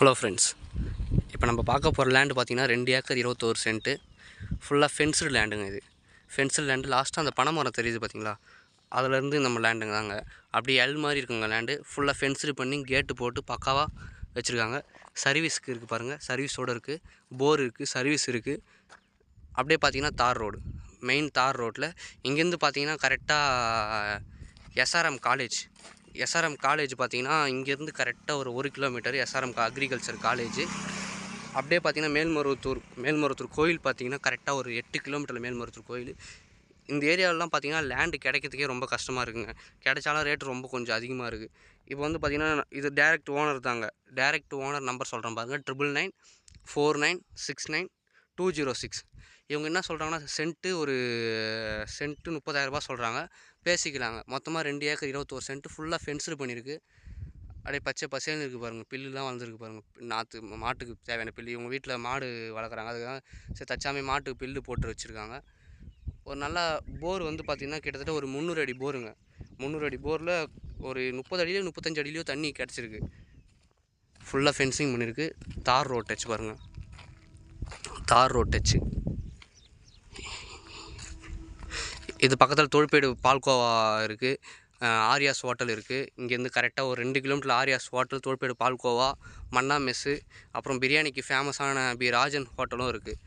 Hello friends, இப்போ நம்ம பார்க்க போகிற லேண்டு பார்த்திங்கன்னா 2 ஏக்கர் 21 சென்ட்டு ஃபுல்லாக ஃபென்ஸ்டு லேண்டுங்க. இது ஃபென்ஸ்டு லேண்டு. லாஸ்ட்டாக அந்த பனை மரம் தெரியுது பார்த்தீங்களா, அதிலேருந்து நம்ம லேண்டுங்க தாங்க. அப்படியே எல் மாதிரி இருக்குங்க லேண்டு. ஃபுல்லாக ஃபென்ஸ்டு பண்ணி கேட்டு போட்டு பக்காவாக வச்சுருக்காங்க. சர்வீஸ்க்கு இருக்குது பாருங்கள், சர்வீஸோடு இருக்குது. போர் இருக்குது, சர்வீஸ் இருக்குது. அப்படியே பார்த்திங்கன்னா தார் ரோடு, மெயின் தார் ரோட்டில் இங்கேருந்து பார்த்திங்கன்னா கரெக்டாக எஸ்ஆர்எம் காலேஜ் பார்த்திங்கன்னா இங்கேருந்து கரெக்டாக ஒரு 1 கிலோமீட்டர் எஸ்ஆர்எம் அக்ரிகல்ச்சர் காலேஜ். அப்படியே பார்த்திங்கன்னா மேல்மருவத்தூர் கோயில் பார்த்திங்கன்னா கரெக்டாக ஒரு 8 கிலோமீட்டரில் மேல்மருவத்தூர் கோயில். இந்த ஏரியாவிலலாம் பார்த்திங்கன்னா லேண்டு கிடைக்கிறதுக்கே ரொம்ப கஷ்டமாக இருக்குங்க. கிடைச்சாலும் ரேட்டு ரொம்ப கொஞ்சம் அதிகமாக இருக்குது. இப்போ வந்து பார்த்திங்கன்னா இது டேரெக்ட் ஓனர் தாங்க. டேரெக்ட் ஓனர் நம்பர் சொல்கிறேன் பாருங்கள், 9994969206. இவங்க என்ன சொல்கிறாங்கன்னா, ஒரு சென்ட்டு 30,000 சொல்கிறாங்க. பேசிக்கலாங்க. மொத்தமாக 2 ஏக்கர் 21 சென்ட்டு ஃபுல்லாக ஃபென்ஸ்டு பண்ணியிருக்கு. அப்படியே பச்சை பசேல்னு இருக்குது பாருங்கள். பில்லுலாம் வளர்ந்துருக்கு பாருங்கள். மாட்டுக்கு தேவையான பில்லு. இவங்க வீட்டில் மாடு வளர்க்குறாங்க, அதுக்காக சரி தச்சாமே மாட்டுக்கு பில்லு போட்டு வச்சுருக்காங்க. ஒரு நல்ல போர் வந்து பார்த்திங்கன்னா கிட்டத்தட்ட ஒரு 300 அடி போருங்க. 300 அடி போரில் ஒரு 30 அடியிலையோ 35 அடியிலையோ தண்ணி கிடச்சிருக்கு. ஃபுல்லாக ஃபென்சிங் பண்ணியிருக்கு. தார் ரோட் டச் பாருங்கள், தார் ரோட் டச்சு. இது பக்கத்தில் தொழுப்பேடு பால்கோவா இருக்குது, ஆரியாஸ் ஹோட்டல் இருக்குது. இங்கேருந்து கரெக்டாக ஒரு 2 கிலோமீட்டர் ஆரியாஸ் ஹோட்டல், தொழுப்பேடு பால்கோவா, மன்னா மெஸ்ஸு, அப்புறம் பிரியாணிக்கு ஃபேமஸான ராஜன் ஹோட்டலும் இருக்குது.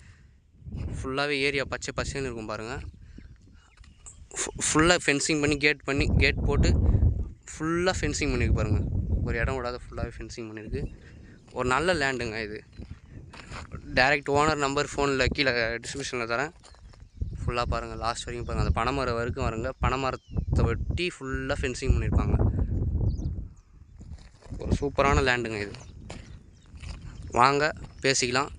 ஃபுல்லாகவே ஏரியா பச்சை பச்சைன்னு இருக்கும் பாருங்கள். ஃபுல்லாக ஃபென்சிங் பண்ணி கேட் போட்டு ஃபுல்லாக ஃபென்சிங் பண்ணியிருக்கு பாருங்கள். ஒரு இடம் விடாத ஃபுல்லாகவே ஃபென்சிங் பண்ணியிருக்கு. ஒரு நல்ல லேண்டுங்க இது. டைரக்ட் ஓனர் நம்பர் ஃபோனில் கீழே டிஸ்கிரிப்ஷனில் தரேன். ஃபுல்லாக பாருங்கள், லாஸ்ட் வரைக்கும் பாருங்கள். அந்த பனைமரம் வரைக்கும் வருங்க. பனைமரத்தை வெட்டி ஃபுல்லாக ஃபென்சிங் பண்ணியிருப்பாங்க. ஒரு சூப்பரான லேண்டுங்க இது. வாங்க பேசிக்கலாம்.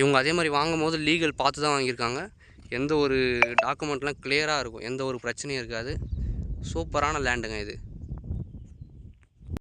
இவங்க அதே மாதிரி வாங்கும் போது லீகல் பார்த்து தான் வாங்கியிருக்காங்க. எந்த ஒரு டாக்குமெண்ட்லாம் கிளியராக இருக்கும், எந்த ஒரு பிரச்சனையும் இருக்காது. சூப்பரான லேண்டுங்க இது.